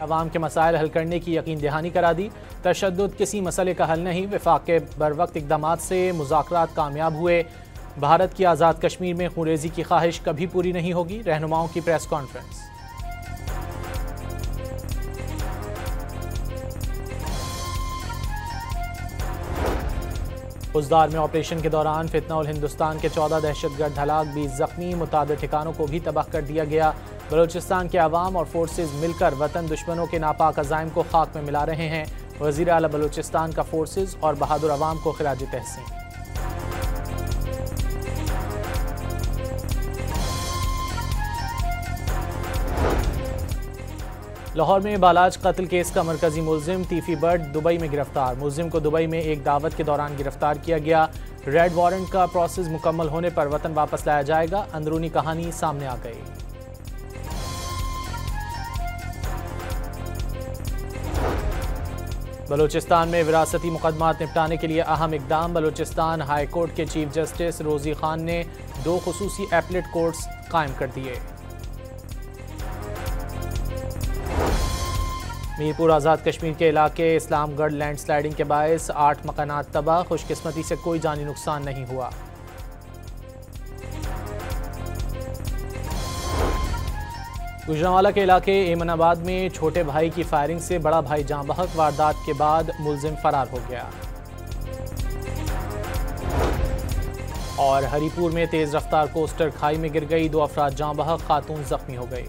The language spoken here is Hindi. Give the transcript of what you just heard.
अवाम के मसाइल हल करने की यकीन दहानी करा दी। तशद्दुद किसी मसले का हल नहीं, वफाक के बरवक्त इक़दामात से मुज़ाकरात कामयाब हुए। भारत की आज़ाद कश्मीर में खूनरेज़ी की ख्वाहिश कभी पूरी नहीं होगी, रहनुमाओं की प्रेस कॉन्फ्रेंस। उज़दार में ऑपरेशन के दौरान फितना उल हिंदुस्तान के 14 दहशतगर्द हलाक, 20 जख्मी, मुतादिद ठिकानों को भी तबाह कर दिया गया। बलूचिस्तान के अवाम और फोर्सेज मिलकर वतन दुश्मनों के नापाक अज़ाइम को खाक में मिला रहे हैं। वज़ीर आला बलूचिस्तान का फोर्सेज और बहादुर अवाम को खिराज तहसीन। लाहौर में बालाज कत्ल केस का मरकजी मुलजिम तीफी बट दुबई में गिरफ्तार। मुलजिम को दुबई में एक दावत के दौरान गिरफ्तार किया गया। रेड वारंट का प्रोसेस मुकम्मल होने पर वतन वापस लाया जाएगा। अंदरूनी कहानी सामने आ गई। बलूचिस्तान में विरासती मुकदमात निपटाने के लिए अहम इकदाम। बलूचिस्तान हाई कोर्ट के चीफ जस्टिस रोजी खान ने 2 खुसूसी एपलेट कोर्ट्स कायम कर दिए। मीरपुर आज़ाद कश्मीर के इलाके इस्लामगढ़ लैंडस्लाइडिंग के बायस 8 मकानात तबाह, खुशकिस्मती से कोई जानी नुकसान नहीं हुआ। गुजरांवाला के इलाके एमनाबाद में छोटे भाई की फायरिंग से बड़ा भाई जाँ बहक, वारदात के बाद मुलजिम फरार हो गया। और हरीपुर में तेज रफ्तार कोस्टर खाई में गिर गई, 2 अफराद जाँ बहक, खातून जख्मी हो गई।